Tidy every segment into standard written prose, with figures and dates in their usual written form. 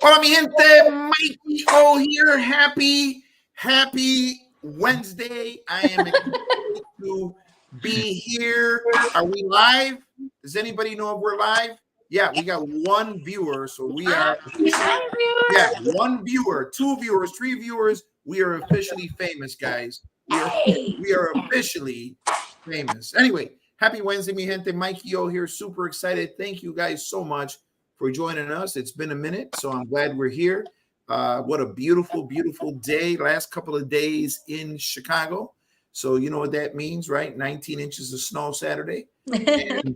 Hola, mi gente. Mikey O here. Happy Wednesday. I am excited to be here. Are we live? Does anybody know if we're live? Yeah, we got one viewer. So we are, one viewer, two viewers, three viewers. We are officially famous, guys. We are officially famous. Anyway, happy Wednesday, mi gente. Mikey O here. Super excited. Thank you guys so much for joining us. It's been a minute, so I'm glad we're here. What a beautiful, beautiful day. Last couple of days in Chicago. So you know what that means, right? 19 inches of snow Saturday. And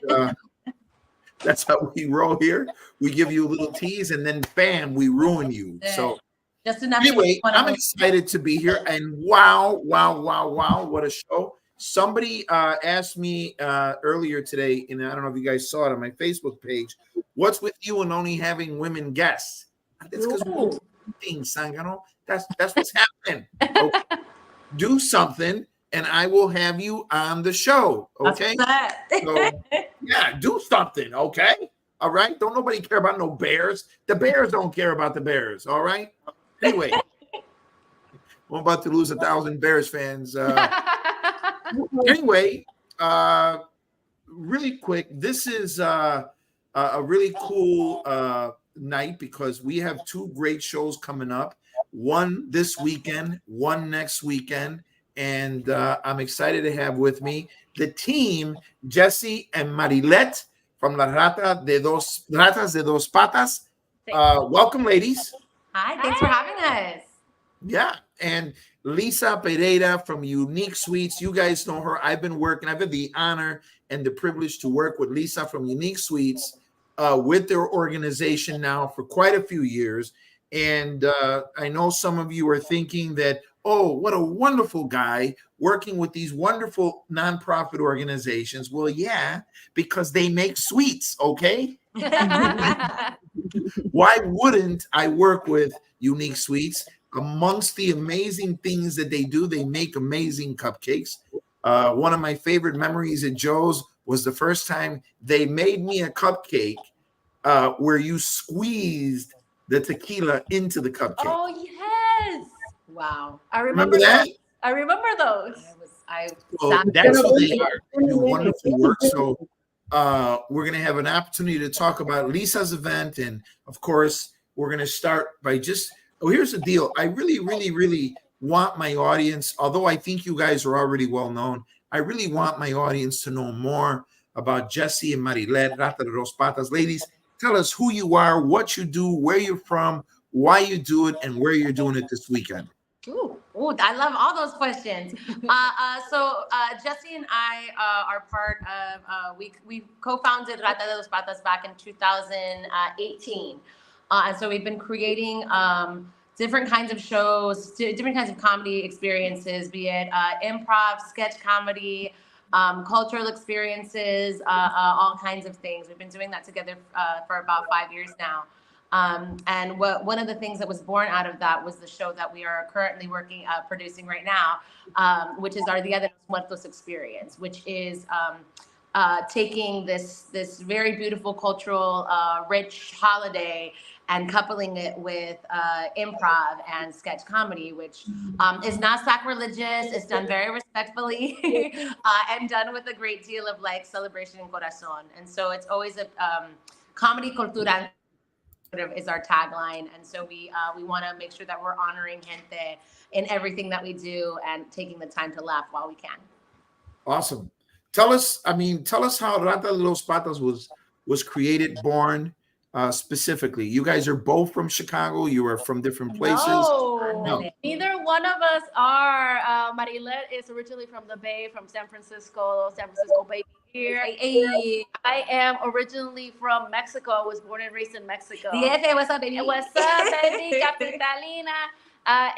that's how we roll here. We give you a little tease, and then bam, we ruin you. So anyway, I'm excited to be here. And wow, what a show. Somebody asked me earlier today, and I don't know if you guys saw it on my Facebook page, what's with you and only having women guests? That's because we're doing Sangano. That's what's happening. Okay. Do something, and I will have you on the show. Okay. So, yeah, do something. Okay. All right. Don't nobody care about no Bears. The Bears don't care about the Bears. All right. Anyway, I'm about to lose 1,000 Bears fans. Anyway, really quick, this is a really cool night because we have two great shows coming up. One this weekend, one next weekend. And I'm excited to have with me the team, Jessi and Marilet from Ratas de Dos Patas. Welcome, ladies. Hi, thanks for having us. Yeah, and Liza Pereira from Unique Suites. You guys know her. I've had the honor and the privilege to work with Liza from Unique Suites with their organization now for quite a few years. And I know some of you are thinking that, oh, what a wonderful guy working with these wonderful nonprofit organizations. Well, yeah, because they make suites, okay? Why wouldn't I work with Unique Suites? Amongst the amazing things that they do, they make amazing cupcakes. One of my favorite memories at Joe's was the first time they made me a cupcake where you squeezed the tequila into the cupcake. Oh, yes. Wow. I remember that. I remember those. That's what they are. They do wonderful work. So we're going to have an opportunity to talk about Lisa's event. And of course, we're going to start by here's the deal. I really, really, really want my audience, although I think you guys are already well known, I really want my audience to know more about Jessi and Marilet, Rata de Dos Patas. Ladies, tell us who you are, what you do, where you're from, why you do it, and where you're doing it this weekend. Ooh, I love all those questions. So Jessi and I are part of, we co-founded Rata de Dos Patas back in 2018. And so we've been creating different kinds of shows, different kinds of comedy experiences, be it improv, sketch comedy, cultural experiences, all kinds of things. We've been doing that together for about 5 years now. And one of the things that was born out of that was the show that we are currently producing right now, which is our Dia de los Muertos experience, which is taking this very beautiful cultural, rich holiday and coupling it with improv and sketch comedy, which is not sacrilegious. It's done very respectfully and done with a great deal of celebration and corazón. And so it's always a comedy cultural is our tagline. And so we want to make sure that we're honoring gente in everything that we do and taking the time to laugh while we can. Awesome. Tell us how Rata de Los Patas was created, born. Specifically, you guys are both from Chicago. You are from different places. No. Neither one of us are. Marilet is originally from the Bay, from San Francisco Bay here. I am originally from Mexico. I was born and raised in Mexico. What's up, baby? What's up, baby? Capitalina.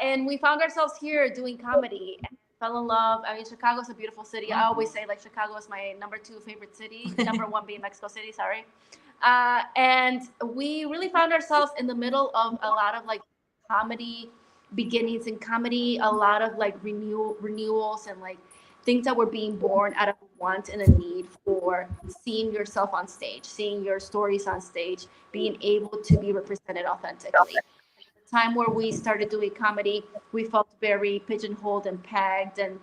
And we found ourselves here doing comedy. Fell in love. I mean, Chicago is a beautiful city. I always say Chicago is my number 2 favorite city. Number 1 being Mexico City. Sorry. And we really found ourselves in the middle of a lot of comedy beginnings in comedy, a lot of renewals and things that were being born out of a want and a need for seeing yourself on stage, seeing your stories on stage, being able to be represented authentically. The time where we started doing comedy, we felt very pigeonholed and pegged, and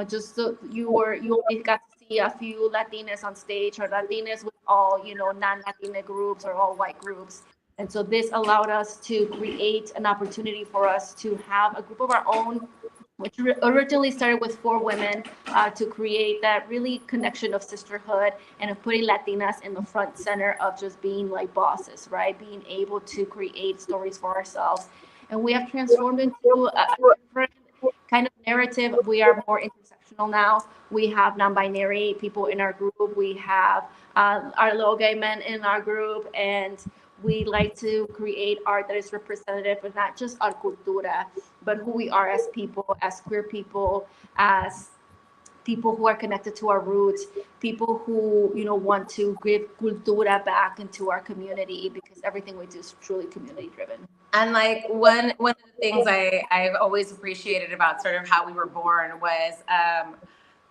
just you only got to see a few Latinas on stage, or Latinas with all non-Latina groups or all white groups. And so this allowed us to create an opportunity for us to have a group of our own, which originally started with 4 women, to create that really connection of sisterhood and of putting Latinas in the front center of just being like bosses, right? Being able to create stories for ourselves. And we have transformed into a different kind of narrative. We are more intersectional now. We have non-binary people in our group. We have our little gay men in our group, and we like to create art that is representative of not just our cultura, but who we are as people, as queer people, as people who are connected to our roots, people who want to give cultura back into our community, because everything we do is truly community driven. And like one of the things I've always appreciated about sort of how we were born was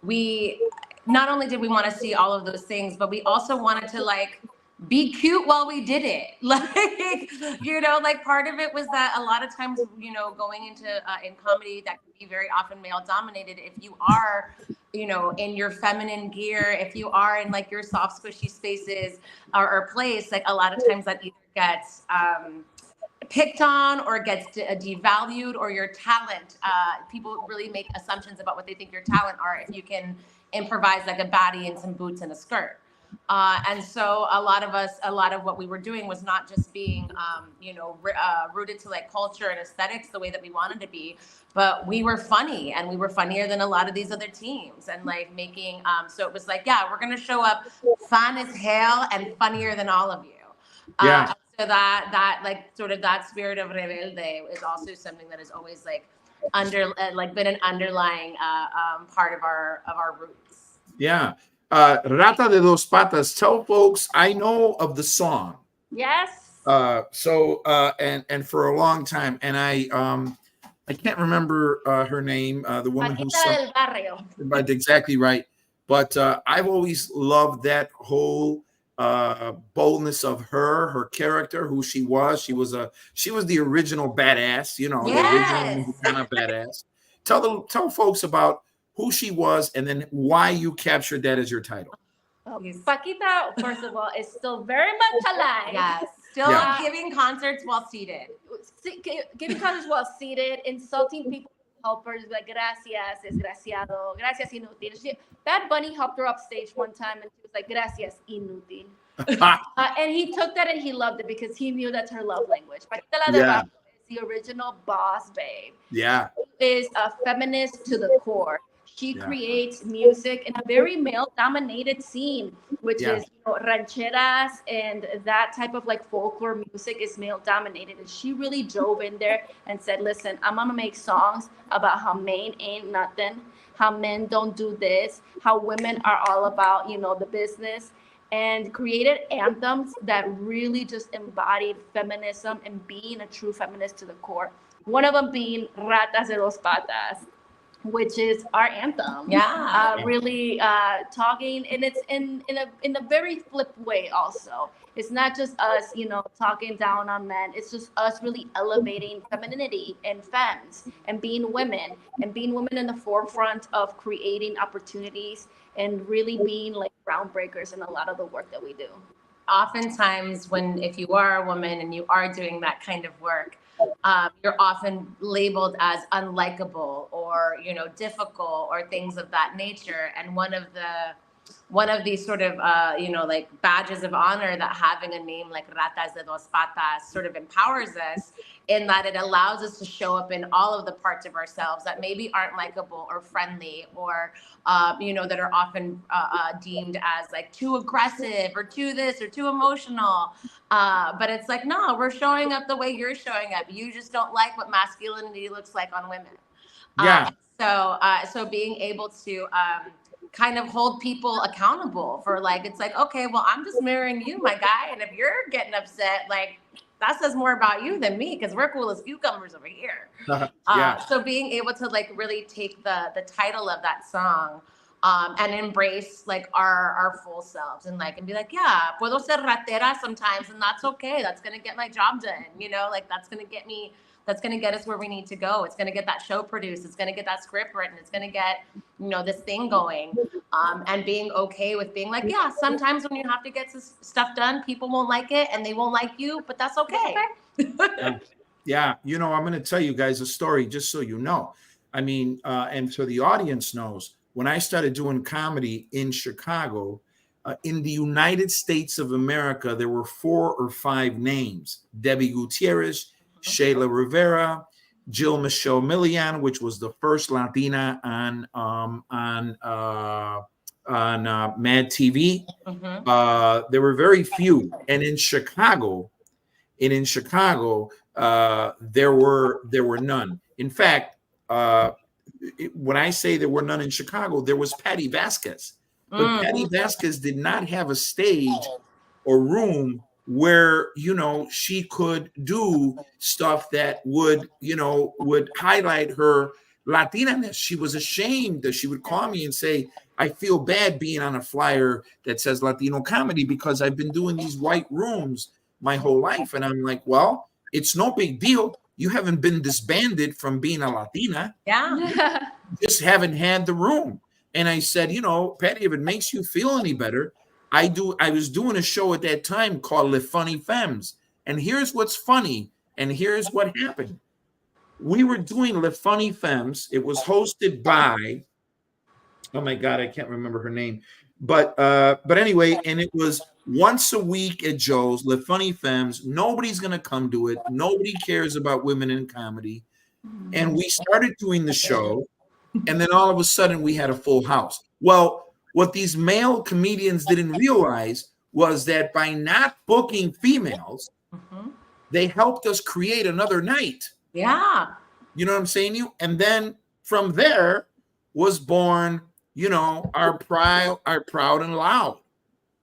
we not only did we want to see all of those things, but we also wanted to like be cute while we did it. Like part of it was that a lot of times, going into in comedy that can be very often male dominated. If you are, in your feminine gear, if you are in like your soft, squishy spaces or place, like a lot of times that either gets picked on or gets devalued, or your talent. People really make assumptions about what they think your talent are if you can improvise like a baddie in some boots and a skirt. And so a lot of what we were doing was not just being, rooted to like culture and aesthetics the way that we wanted to be, but we were funny, and we were funnier than a lot of these other teams, and like making, so it was like, yeah, we're going to show up fun as hell and funnier than all of you. Yeah. So that like sort of that spirit of rebelde is also something that is always like been an underlying part of our roots. Yeah. Rata de dos patas. Tell folks, I know of the song. Yes. And for a long time, and I can't remember her name, the woman who Paquita del Barrio. but exactly right. But I've always loved that whole boldness of her character, who she was. She was the original badass, the original kind of badass. Tell folks about who she was, and then why you captured that as your title. Paquita, first of all, is still very much alive. Yes, still giving concerts while seated. Giving concerts while seated, insulting people, helpers, like gracias, desgraciado, gracias, inútil. Bad Bunny helped her up stage one time, and she was like, gracias, inútil. And he took that and he loved it, because he knew that's her love language. Paquita la de Barrio is the original boss babe. Yeah. She is a feminist to the core. She creates music in a very male-dominated scene, which is rancheras, and that type of like folklore music is male-dominated. And she really drove in there and said, listen, I'm gonna make songs about how men ain't nothing, how men don't do this, how women are all about, the business, and created anthems that really just embodied feminism and being a true feminist to the core. One of them being Ratas de dos Patas, which is our anthem. Really talking, and it's in a very flip way also. It's not just us, talking down on men. It's just us really elevating femininity and femmes and being women in the forefront of creating opportunities and really being like groundbreakers in a lot of the work that we do. Oftentimes if you are a woman and you are doing that kind of work, you're often labeled as unlikable or difficult or things of that nature. And one of these sort of like badges of honor that having a name like Ratas de dos Patas sort of empowers us, in that it allows us to show up in all of the parts of ourselves that maybe aren't likable or friendly, or that are often deemed as like too aggressive or too this or too emotional. But it's like, no, we're showing up the way you're showing up. You just don't like what masculinity looks like on women. So being able to kind of hold people accountable for like, it's like, okay, well, I'm just mirroring you, my guy. And if you're getting upset, like, that says more about you than me because we're cool as cucumbers over here. Yeah. So being able to like really take the title of that song and embrace like our full selves and be like, yeah, puedo ser ratera sometimes, and that's okay. That's gonna get my job done, like that's gonna get us where we need to go. It's gonna get that show produced. It's gonna get that script written. It's gonna get this thing going. And being okay with being like, yeah, sometimes when you have to get stuff done, people won't like it and they won't like you, but that's okay. Yeah, I'm going to tell you guys a story just so you know. I mean, and so the audience knows, when I started doing comedy in Chicago, in the United States of America, there were 4 or 5 names: Debbie Gutierrez, Shayla Rivera, Jill Michelle Milian, which was the first Latina on Mad TV. There were very few, and in Chicago, there were none. In fact, when I say there were none in Chicago, there was Patty Vasquez, but Patty Vasquez did not have a stage or room where she could do stuff that would highlight her Latinaness. She was ashamed that she would call me and say, I feel bad being on a flyer that says Latino comedy because I've been doing these white rooms my whole life. And I'm like, well, it's no big deal. You haven't been disbanded from being a Latina. Yeah. You just haven't had the room. And I said, Patty, if it makes you feel any better, I was doing a show at that time called Les Funny Femmes. And here's what's funny. And here's what happened. We were doing Les Funny Femmes. It was hosted by, oh my God, I can't remember her name. But anyway, and it was once a week at Joe's, Les Funny Femmes. Nobody's going to come to it. Nobody cares about women in comedy. And we started doing the show. And then all of a sudden we had a full house. Well, what these male comedians didn't realize was that by not booking females, they helped us create another night. Yeah. You know what I'm saying? And then from there was born, our proud and loud.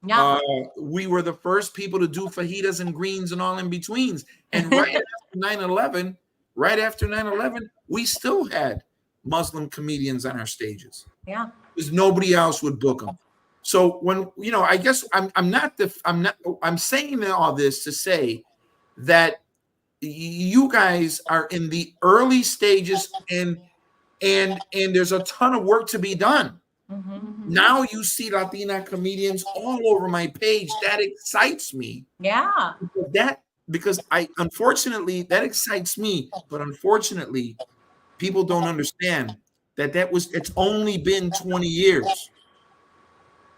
Yeah. We were the first people to do fajitas and greens and all in betweens. And right after 9/11, we still had Muslim comedians on our stages. Yeah. Because nobody else would book them. So when, I guess I'm saying all this to say that you guys are in the early stages and there's a ton of work to be done. Now you see Latina comedians all over my page. That excites me. Yeah. Because unfortunately, that excites me. But unfortunately, people don't understand that it's only been 20 years,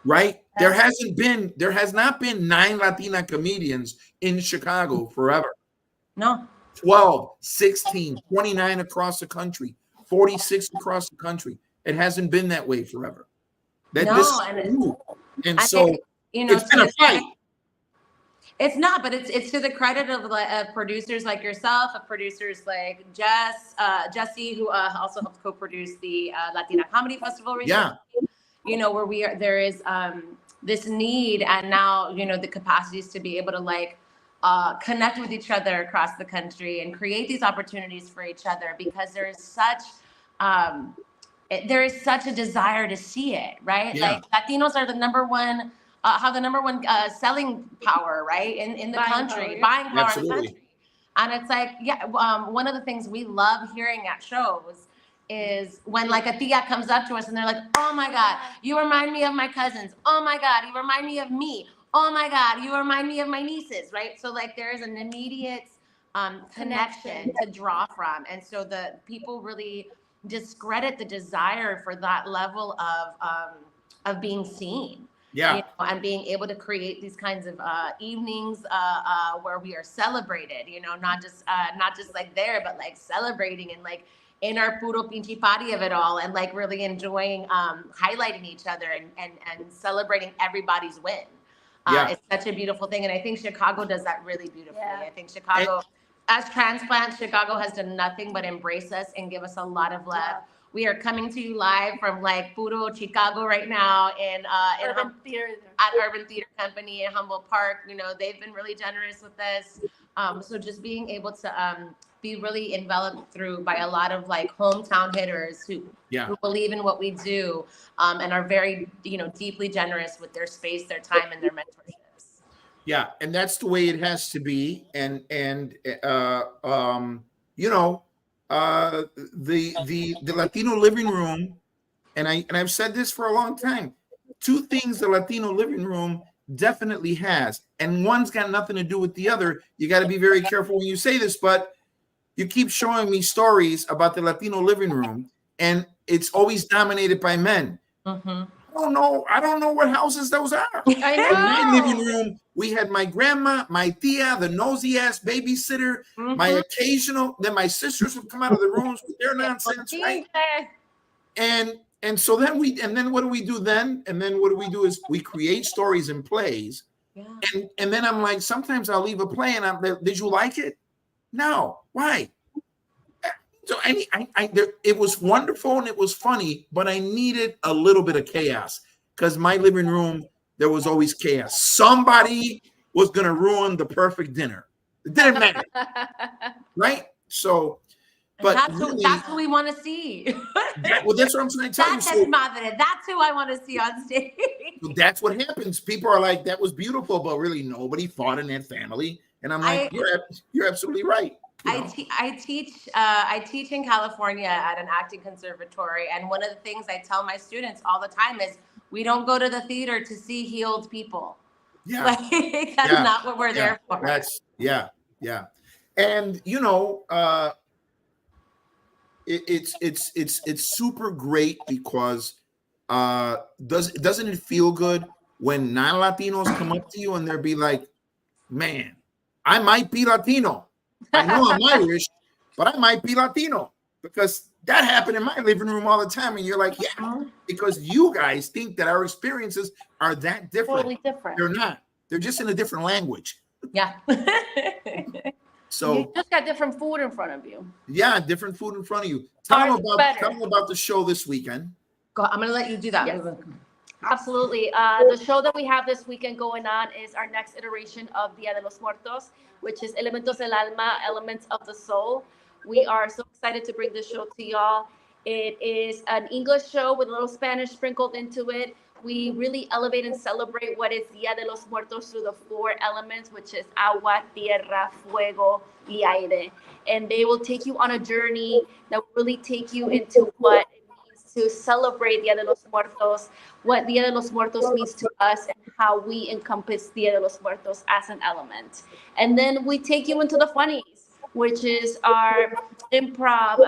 right? There has not been 9 Latina comedians in Chicago forever. No. 12, 16, 29 across the country, 46 across the country. It hasn't been that way forever. So it's been a fight. It's not, but it's to the credit of producers like yourself, of producers like Jessi, who also helps co-produce the Latina Comedy Festival recently. Yeah. Where there is this need, and now the capacities to be able to connect with each other across the country and create these opportunities for each other, because there is such a desire to see it, right? Yeah. Latinos are the number one. Have the number one selling power, right, in the country, buying power in the country. And it's one of the things we love hearing at shows is when a tia comes up to us and they're like, oh my God, you remind me of my cousins. Oh my God, you remind me of me. Oh my God, you remind me of my nieces, right? So there is an immediate connection to draw from. And so the people really discredit the desire for that level of being seen. Yeah. And being able to create these kinds of evenings where we are celebrated, not just there, but celebrating and in our puro pinche party of it all, and really enjoying highlighting each other and celebrating everybody's win. It's such a beautiful thing. And I think Chicago does that really beautifully. Yeah. I think Chicago, as transplants, Chicago has done nothing but embrace us and give us a lot of love. Yeah. We are coming to you live from puro Chicago right now at Urban Theater Company in Humboldt Park. They've been really generous with us. So just being able to be really enveloped through by a lot of like hometown hitters who believe in what we do, and are very, deeply generous with their space, their time, and their mentorships. Yeah, and that's the way it has to be. And the Latino living room, and I've said this for a long time. Two things the Latino living room definitely has, and one's got nothing to do with the other. You got to be very careful when you say this, but you keep showing me stories about the Latino living room, and it's always dominated by men. Mm-hmm. I don't know what houses those are. I know. In my living room, we had my grandma, my tia, the nosy ass babysitter, my occasional. Then my sisters would come out of the rooms with their nonsense, right? And so then what do we do then? And then what do we do is we create stories and plays. Yeah. And then I'm like, sometimes I'll leave a play and did you like it? No. Why? So it was wonderful and it was funny, but I needed a little bit of chaos because my living room, there was always chaos. Somebody was going to ruin the perfect dinner. It didn't matter. Right? So, but that's what we want to see. That's what I'm trying to tell you. So, that's who I want to see on stage. So that's what happens. People are like, that was beautiful, but really nobody fought in that family. And I'm like, you're absolutely right. I teach in California at an acting conservatory, and one of the things I tell my students all the time is we don't go to the theater to see healed people. Yeah, that's not what we're there for. Yeah. And it's super great because doesn't it feel good when non-Latinos come up to you and they'll be like, man, I might be Latino. I know I'm Irish, but I might be Latino, because that happened in my living room all the time. And you're like, yeah, because you guys think that our experiences are that different. Totally different. They're not. They're just in a different language. Yeah. So you just got different food in front of you. Yeah, different food in front of you. Tell them about the show this weekend. I'm going to let you do that. Yes. Absolutely. The show that we have this weekend going on is our next iteration of Dia de los Muertos, which is Elementos del Alma, Elements of the Soul. We are so excited to bring this show to y'all. It is an English show with a little Spanish sprinkled into it. We really elevate and celebrate what is Dia de los Muertos through the 4 elements, which is agua, tierra, fuego, y aire. And they will take you on a journey that will really take you into what it means to celebrate Dia de los Muertos, what Dia de los Muertos means to us, and how we encompass Dia de los Muertos as an element. And then we take you into the funnies, which is our improv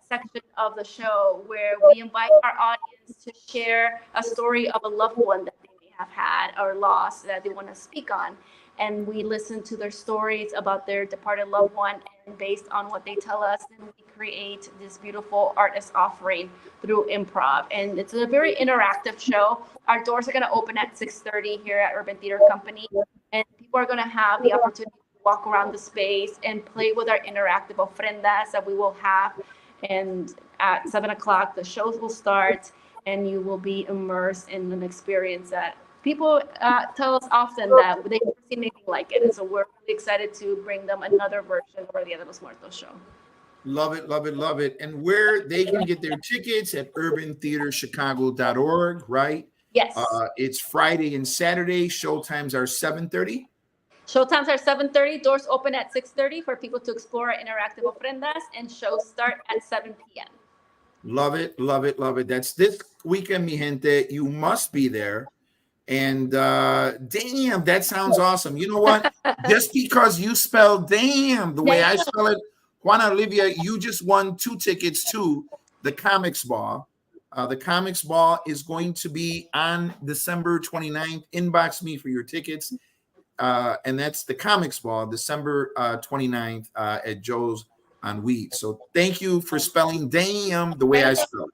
section of the show, where we invite our audience to share a story of a loved one that they may have had or lost that they want to speak on. And we listen to their stories about their departed loved one, and based on what they tell us, then we create this beautiful artist offering through improv. And it's a very interactive show. Our doors are going to open at 6:30 here at Urban Theater Company, and people are going to have the opportunity to walk around the space and play with our interactive ofrendas that we will have. And at 7 o'clock, the shows will start, and you will be immersed in an experience that people tell us often that they've never seen anything like it. And so we're really excited to bring them another version of our Dia de los Muertos show. Love it, love it, love it. And where they can get their tickets at urbantheaterchicago.org, right? Yes. It's Friday and Saturday. Showtimes are 7:30. Showtimes are 7:30. Doors open at 6:30 for people to explore our interactive ofrendas, and shows start at 7 p.m. Love it, love it, love it. That's this weekend, mi gente. You must be there. And damn, that sounds awesome. You know what? Just because you spell damn the way I spell it, Juana Olivia, you just won 2 tickets to the Comics Ball. The Comics Ball is going to be on December 29th. Inbox me for your tickets. And that's the Comics Ball, December 29th at Joe's on Weed. So thank you for spelling damn the way I spell it.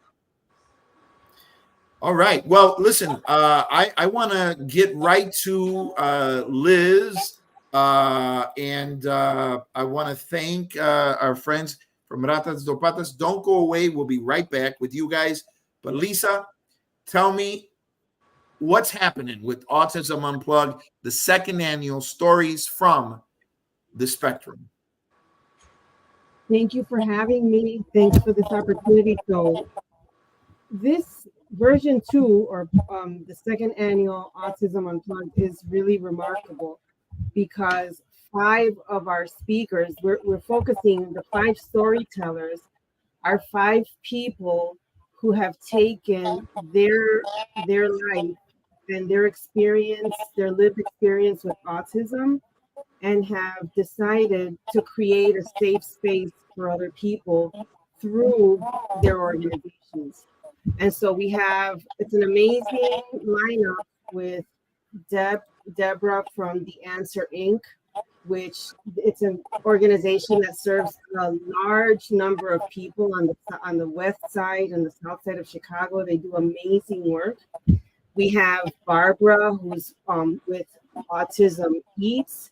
All right. Well, listen, I want to get right to Liz. And I want to thank our friends from Ratas do Patas. Don't go away. We'll be right back with you guys. But Lisa, tell me what's happening with Autism Unplugged, the 2nd annual Stories from the spectrum? Thank you for having me. Thanks for this opportunity. So this version 2, or the second annual Autism Unplugged, is really remarkable because 5 of our speakers, we're focusing, the 5 storytellers are 5 people who have taken their life and their experience, their lived experience with autism, and have decided to create a safe space for other people through their organizations. And so it's an amazing lineup with Deborah from The Answer Inc., which it's an organization that serves a large number of people on the west side and the south side of Chicago. They do amazing work. We have Barbara, who's with Autism Eats,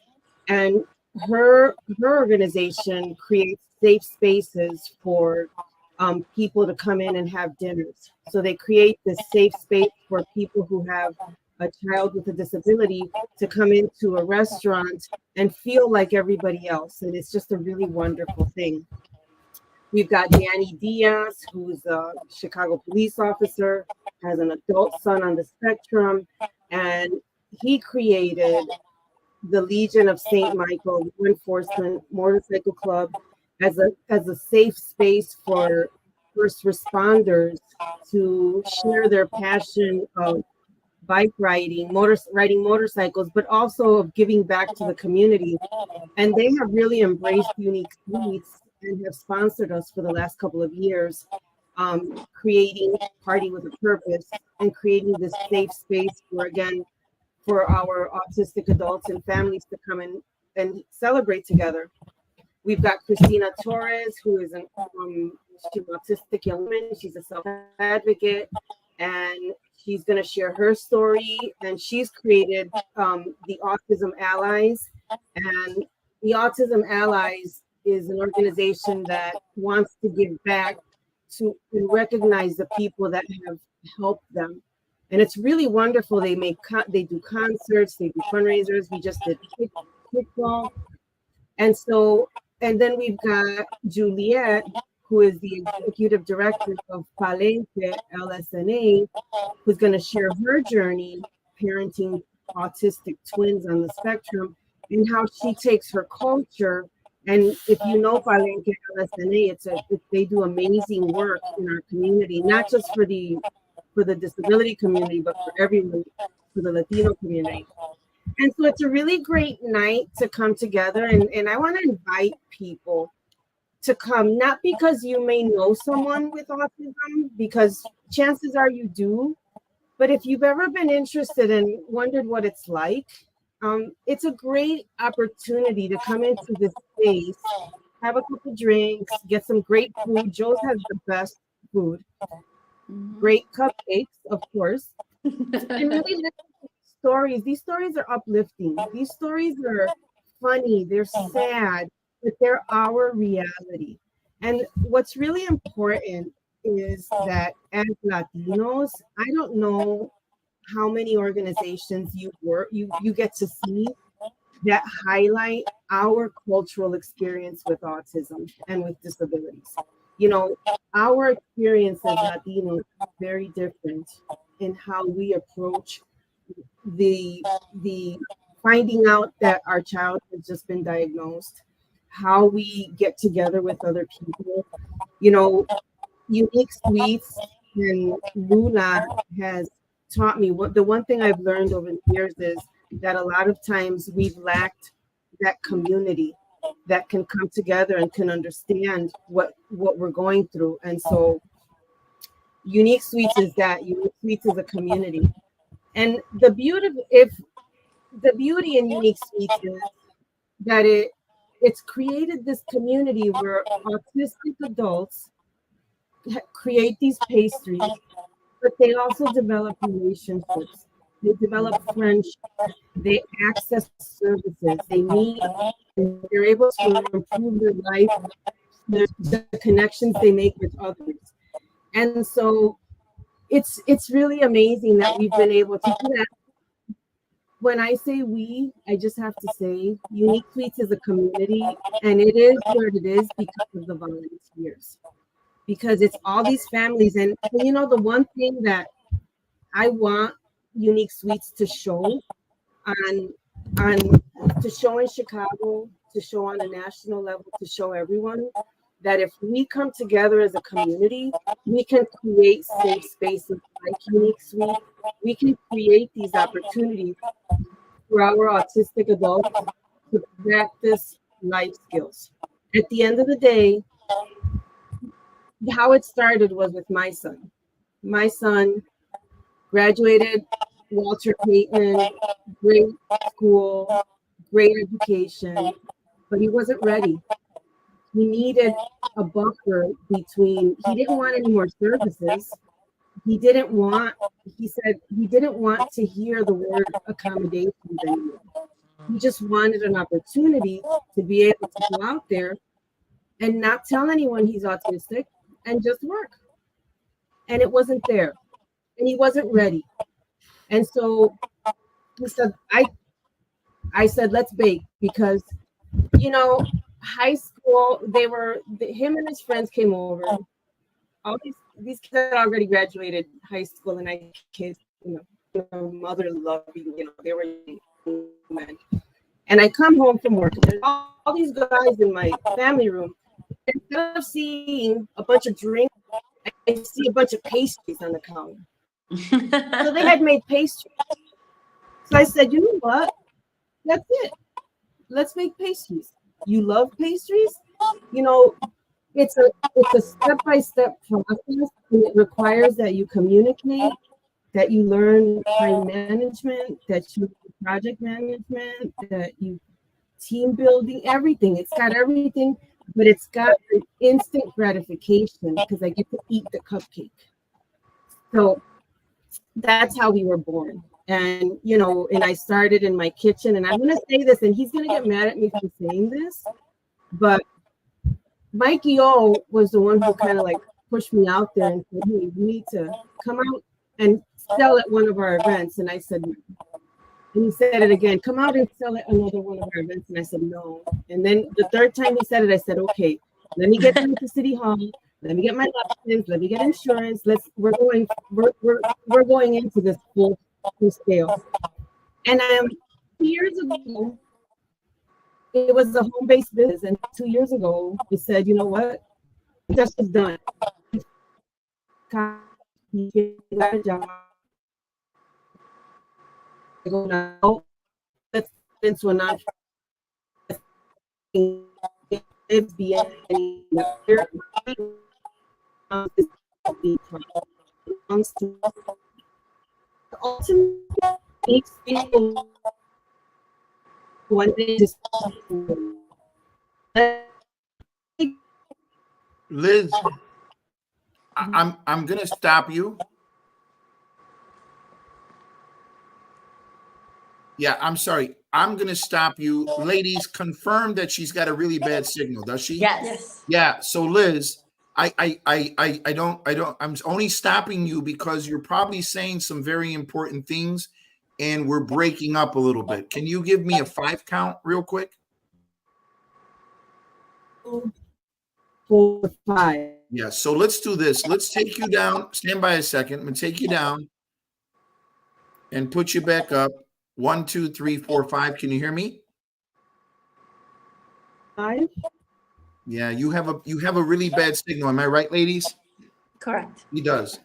and her organization creates safe spaces for people to come in and have dinners. So they create this safe space for people who have a child with a disability to come into a restaurant and feel like everybody else. And it's just a really wonderful thing. We've got Danny Diaz, who's a Chicago police officer, has an adult son on the spectrum, and he created the Legion of St. Michael Law Enforcement Motorcycle Club as a safe space for first responders to share their passion of bike riding, riding motorcycles, but also of giving back to the community. And they have really embraced Unique Suites and have sponsored us for the last couple of years, creating Party with a Purpose and creating this safe space for our autistic adults and families to come in and celebrate together. We've got Christina Torres, who is she's an autistic young woman. She's a self-advocate, and she's going to share her story. And she's created the Autism Allies. And the Autism Allies is an organization that wants to give back to and recognize the people that have helped them. And it's really wonderful. They do concerts, they do fundraisers. We just did kickball. And then we've got Juliet, who is the executive director of Palenque LSNA, who's going to share her journey parenting autistic twins on the spectrum and how she takes her culture. And if you know Palenque LSNA, they do amazing work in our community, not just for the disability community, but for everyone, for the Latino community. And so it's a really great night to come together. And I want to invite people to come, not because you may know someone with autism, because chances are you do, but if you've ever been interested and wondered what it's like, it's a great opportunity to come into this space, have a couple drinks, get some great food. Joe's has the best food. Great cupcakes, of course, and really listen to stories. These stories are uplifting. These stories are funny. They're sad, but they're our reality. And what's really important is that as Latinos, I don't know how many organizations you get to see that highlight our cultural experience with autism and with disabilities. You know, our experience as Latinos is very different in how we approach the finding out that our child has just been diagnosed, how we get together with other people. You know, Unique Suites and Luna has taught me the one thing I've learned over the years is that a lot of times we've lacked that community that can come together and can understand what we're going through. And so Unique Suites is that. Unique Suites is a community. And the beauty in Unique Suites is that it's created this community where autistic adults create these pastries, but they also develop relationships. They develop friendships. They access services. They meet. And they're able to improve their life, the connections they make with others. And so it's really amazing that we've been able to do that when I say we, I just have to say Unique Suites is a community, and it is what it is because of the volunteers. Because it's all these families, and you know, the one thing that I want Unique Suites to show on on to show in Chicago, to show on a national level, to show everyone that if we come together as a community, we can create safe spaces like Unique Suite. We can create these opportunities for our autistic adults to practice life skills. At the end of the day, how it started was with my son. My son graduated Walter Payton, great school, great education, but he wasn't ready. He needed a buffer between, he didn't want any more services. He didn't want, he said he didn't want to hear the word accommodations anymore. He just wanted an opportunity to be able to go out there and not tell anyone he's autistic and just work. And it wasn't there. And he wasn't ready. And so he said, I said, let's bake, because, you know, high school, him and his friends came over. All these kids had already graduated high school, and I kids, you know, mother loving, you know, they were men. And I come home from work, and all these guys in my family room. Instead of seeing a bunch of drinks, I see a bunch of pastries on the counter. So they had made pastries. So I said, you know what? That's it. Let's make pastries. You love pastries? You know, it's a step-by-step process, and it requires that you communicate, that you learn time management, that you learn project management, that you team building, everything. It's got everything, but it's got an instant gratification because I get to eat the cupcake. So that's how we were born. And, you know, and I started in my kitchen, and I'm going to say this, and he's going to get mad at me for saying this, but Mikey O was the one who kind of like pushed me out there and said, hey, you need to come out and sell at one of our events. And I said, no. And he said it again, come out and sell at another one of our events. And I said, no. And then the third time he said it, I said, okay, let me get into City Hall. Let me get my license. Let me get insurance. We're going into this full scale. And 2 years ago, it was a home-based business. And 2 years ago, we said, you know what? This is done. He got a job. I go, now, let's get into a non-profit. It's beyond any ultimately makes people one day just Liz, I'm gonna stop you. Yeah, I'm sorry. I'm gonna stop you. Ladies, confirm that she's got a really bad signal, does she? Yes. Yeah. So Liz, I don't, I'm only stopping you because you're probably saying some very important things and we're breaking up a little bit. Can you give me a 5 count real quick? 4, 5. Yeah. So let's do this. Let's take you down. Stand by a second. I'm gonna take you down and put you back up. 1, 2, 3, 4, 5. Can you hear me? 5. Yeah, you have a really bad signal. Am I right, ladies? Correct. He does.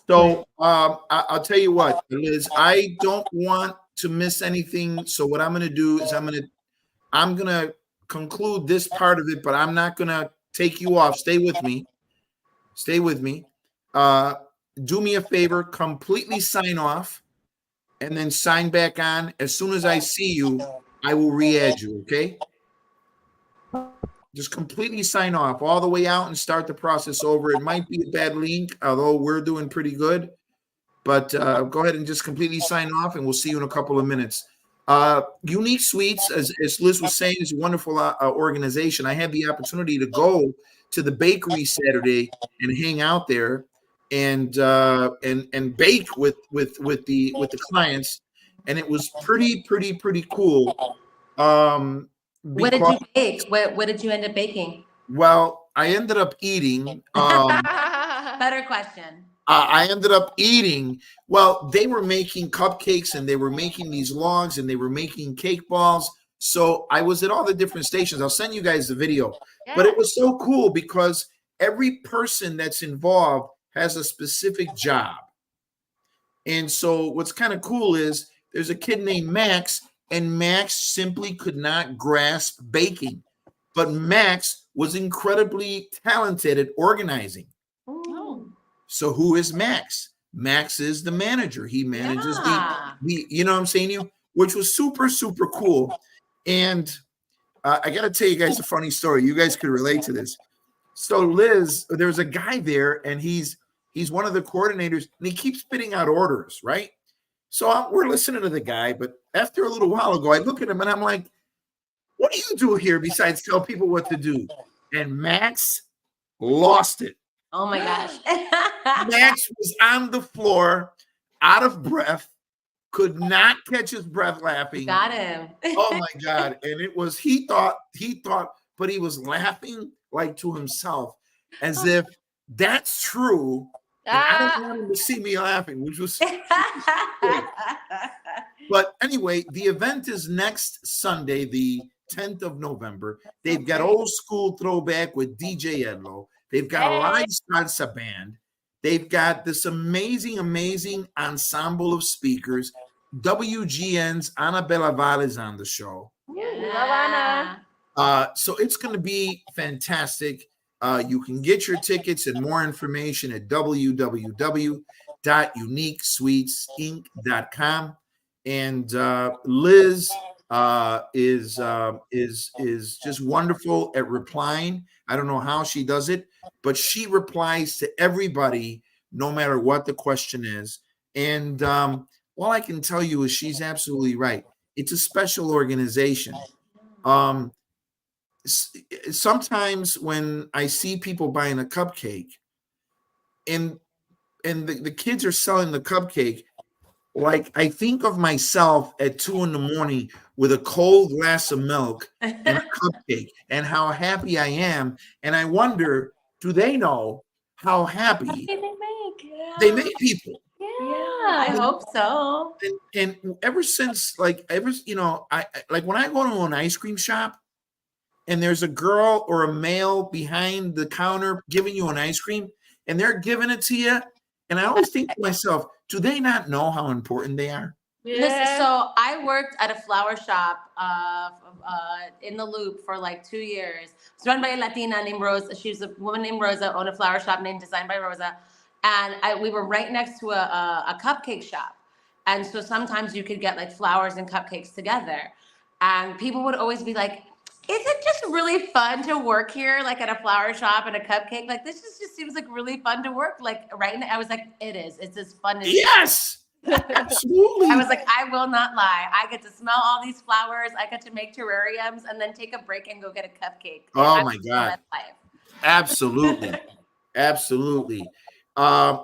So I'll tell you what, Liz, I don't want to miss anything. So what I'm going to do is I'm going to conclude this part of it, but I'm not going to take you off. Stay with me. Stay with me. Do me a favor, completely sign off and then sign back on. As soon as I see you, I will re-add you, okay? Just completely sign off all the way out and start the process over. It might be a bad link, although we're doing pretty good. But go ahead and just completely sign off, and we'll see you in a couple of minutes. Unique Suites, as Liz was saying, is a wonderful organization. I had the opportunity to go to the bakery Saturday and hang out there and bake with the clients. and it was pretty cool. What did you bake? What did you end up baking? Well, I ended up eating. Better question. I ended up eating. Well, they were making cupcakes and they were making these logs and they were making cake balls. So I was at all the different stations. I'll send you guys the video. Yeah. But it was so cool because every person that's involved has a specific job. And so what's kind of cool is there's a kid named Max, and Max simply could not grasp baking. But Max was incredibly talented at organizing. Oh. So who is Max? Max is the manager. He manages the you know what I'm saying, you, which was super cool. And I got to tell you guys a funny story. You guys could relate to this. So Liz, there's a guy there, and he's one of the coordinators, and he keeps spitting out orders, right? So we're listening to the guy, but after a little while ago, I look at him and I'm like, what do you do here besides tell people what to do? And Max lost it. Oh my gosh. Max was on the floor, out of breath, could not catch his breath laughing. Got him. Oh my God. And it was, he thought, but he was laughing like to himself as if that's true. And I don't want him to see me laughing, which was but anyway, the event is next Sunday, the 10th of November. They've got old school throwback with DJ Edlo. They've got a live salsa band. They've got this amazing ensemble of speakers. WGN's Annabella Val is on the show. Yeah. So it's going to be fantastic. You can get your tickets and more information at www.uniquesweetsinc.com. And Liz is just wonderful at replying. I don't know how she does it, but she replies to everybody, no matter what the question is. And all I can tell you is she's absolutely right. It's a special organization. Sometimes when I see people buying a cupcake and the kids are selling the cupcake, like I think of myself at 2 a.m. with a cold glass of milk and a cupcake and how happy I am. And I wonder, do they know how happy they make people? Yeah, I hope so. And ever since, I like when I go to an ice cream shop and there's a girl or a male behind the counter giving you an ice cream and they're giving it to you. And I always think to myself, do they not know how important they are? Yeah. Listen, so I worked at a flower shop in the Loop for like 2 years. It's run by a Latina named Rosa. She was a woman named Rosa, owned a flower shop named Designed by Rosa. And we were right next to a cupcake shop. And so sometimes you could get like flowers and cupcakes together. And people would always be like, is it just really fun to work here, like at a flower shop and a cupcake? Like this just seems like really fun to work. Like right now, I was like, it is. It's as fun as yes, absolutely. I was like, I will not lie. I get to smell all these flowers. I get to make terrariums and then take a break and go get a cupcake. Oh my God! Absolutely, absolutely.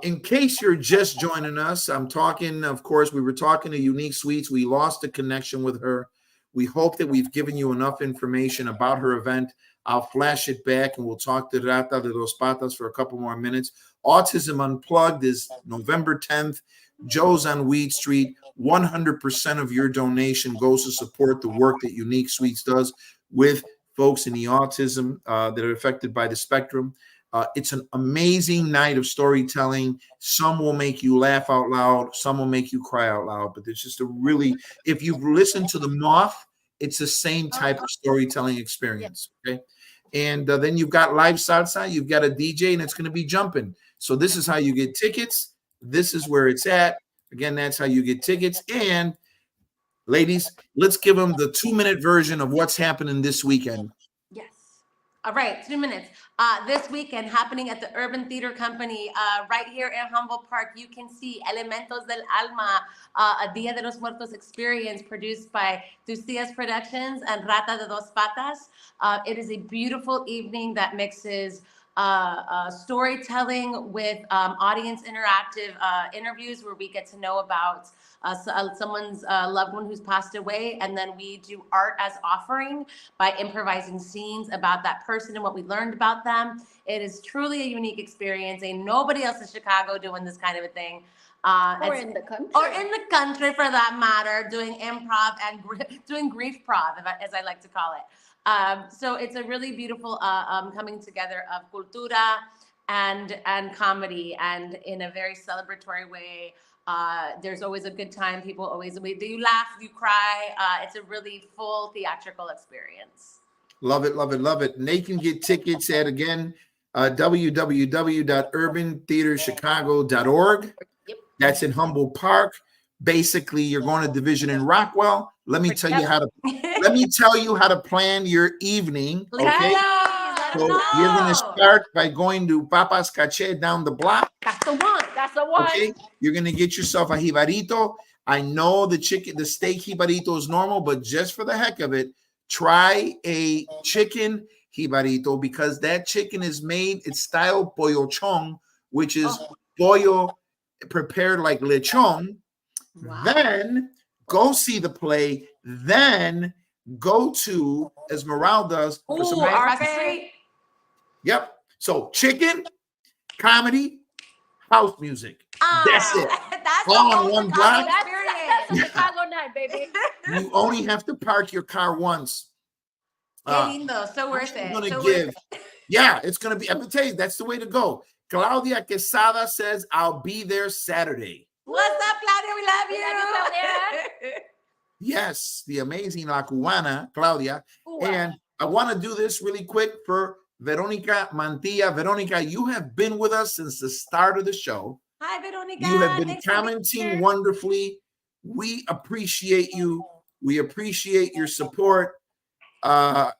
In case you're just joining us, I'm talking. Of course, we were talking to Unique Sweets. We lost a connection with her. We hope that we've given you enough information about her event. I'll flash it back and we'll talk to Rata de Dos Patas for a couple more minutes. Autism Unplugged is November 10th. Joe's on Weed Street. 100% of your donation goes to support the work that Unique Sweets does with folks in the autism that are affected by the spectrum. It's an amazing night of storytelling. Some will make you laugh out loud. Some will make you cry out loud. But it's just a really, if you've listened to The Moth, it's the same type of storytelling experience. Okay. And then you've got live salsa. You've got a DJ, and it's going to be jumping. So this is how you get tickets. This is where it's at. Again, that's how you get tickets. And ladies, let's give them the 2-minute version of what's happening this weekend. Yes. All right, 2 minutes. This weekend, happening at the Urban Theater Company, right here in Humboldt Park, you can see Elementos del Alma, a Dia de los Muertos experience produced by Tucias Productions and Rata de Dos Patas. It is a beautiful evening that mixes storytelling with audience interactive interviews where we get to know about someone's loved one who's passed away, and then we do art as offering by improvising scenes about that person and what we learned about them. It is truly a unique experience. Ain't nobody else in Chicago doing this kind of a thing. Or in the country. Or in the country, for that matter, doing improv and doing grief prov, as I like to call it. So it's a really beautiful coming together of cultura and comedy, and in a very celebratory way. There's always a good time. People always, you laugh, you cry. It's a really full theatrical experience. Love it, love it, love it. And they can get tickets at, again, www.urbantheaterchicago.org. Yep. That's in Humboldt Park. Basically, you're going to Division in Rockwell. Let me tell you how to plan your evening. Okay. So you're going to start by going to Papas Caché down the block. That's the one. That's the one. Okay. You're going to get yourself a jibarito. I know the steak jibarito is normal, but just for the heck of it, try a chicken jibarito, because that chicken is made, it's style pollo chong, which is pollo prepared like lechon. Wow. Then go see the play. Then go to Esmeralda's for some Street. Yep. So chicken, comedy, house music. That's it. That's all on one block. That's a Chicago night, baby. You only have to park your car once. Lindo, so worth it. Yeah, it's gonna be. I'm gonna tell you, that's the way to go. Claudia Quesada says, "I'll be there Saturday." What's up, Claudia? We love you. Claudia. Yes, the amazing La Cubana, Claudia. And I want to do this really quick for Veronica Mantilla. Veronica, you have been with us since the start of the show. Hi, Veronica. You have been commenting wonderfully. We appreciate you. We appreciate your support. So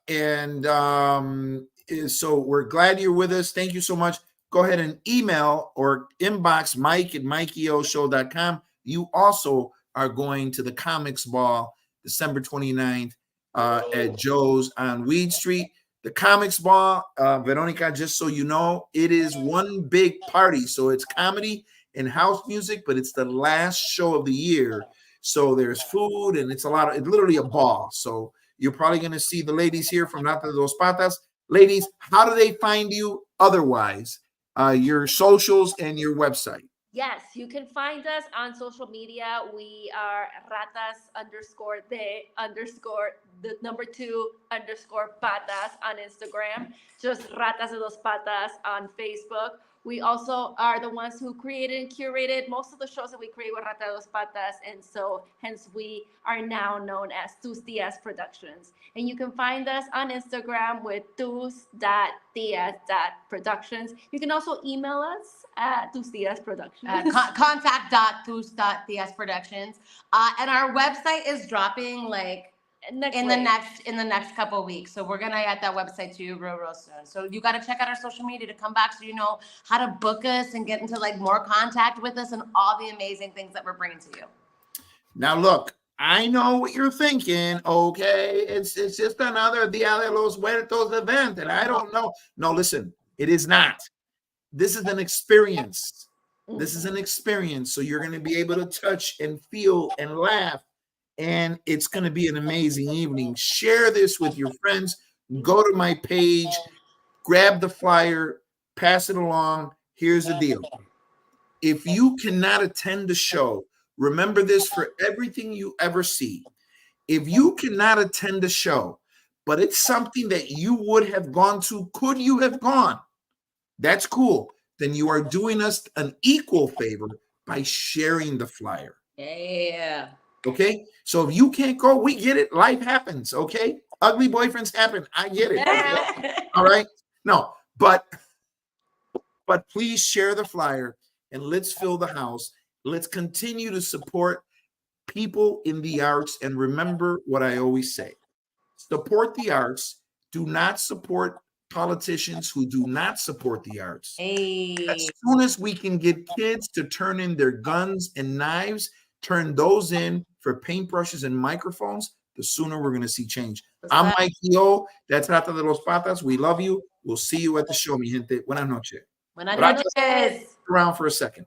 we're glad you're with us. Thank you so much. Go ahead and email or inbox Mike@MikeyOShow.com. You also are going to the Comics Ball December 29th at Joe's on Weed Street. The Comics Ball, Veronica, just so you know, it is one big party. So it's comedy and house music, but it's the last show of the year. So there's food and it's literally a ball. So you're probably going to see the ladies here from Rata de Dos Patas. Ladies, how do they find you otherwise? Your socials and your website. Yes, you can find us on social media. We are ratas_the_patas on Instagram. Just Ratas de Dos Patas on Facebook. We also are the ones who created and curated most of the shows that we create with Rata de Dos Patas, and so hence we are now known as Tus Tias Productions. And you can find us on Instagram with tus.tias.productions. You can also email us at tustiasproductions. Contact.tus.tiasproductions. And our website is dropping in the next couple of weeks. So we're gonna add that website to you real soon. So you got to check out our social media to come back so you know how to book us and get into more contact with us and all the amazing things that we're bringing to you. Now look, I know what you're thinking. Okay, it's just another Dia de los Muertos event, and I don't know. No, listen, it is not. This is an experience. This is an experience. So you're going to be able to touch and feel and laugh. And it's going to be an amazing evening. Share this with your friends. Go to my page, grab the flyer, pass it along. Here's the deal. If you cannot attend the show, remember this for everything you ever see. If you cannot attend the show, but it's something that you would have gone to, could you have gone? That's cool. Then you are doing us an equal favor by sharing the flyer. Yeah. Okay, so if you can't go, we get it. Life happens. Okay, ugly boyfriends happen. I get it. Okay? All right. No, but please share the flyer and let's fill the house. Let's continue to support people in the arts. And remember what I always say: support the arts. Do not support politicians who do not support the arts. Hey. As soon as we can get kids to turn in their guns and knives, turn those in for paintbrushes and microphones, the sooner we're going to see change. I'm Mikey O. That's Rata de los Patas. We love you. We'll see you at the show, mi gente. Buenas noches. Buenas Rata, noches. around for a second.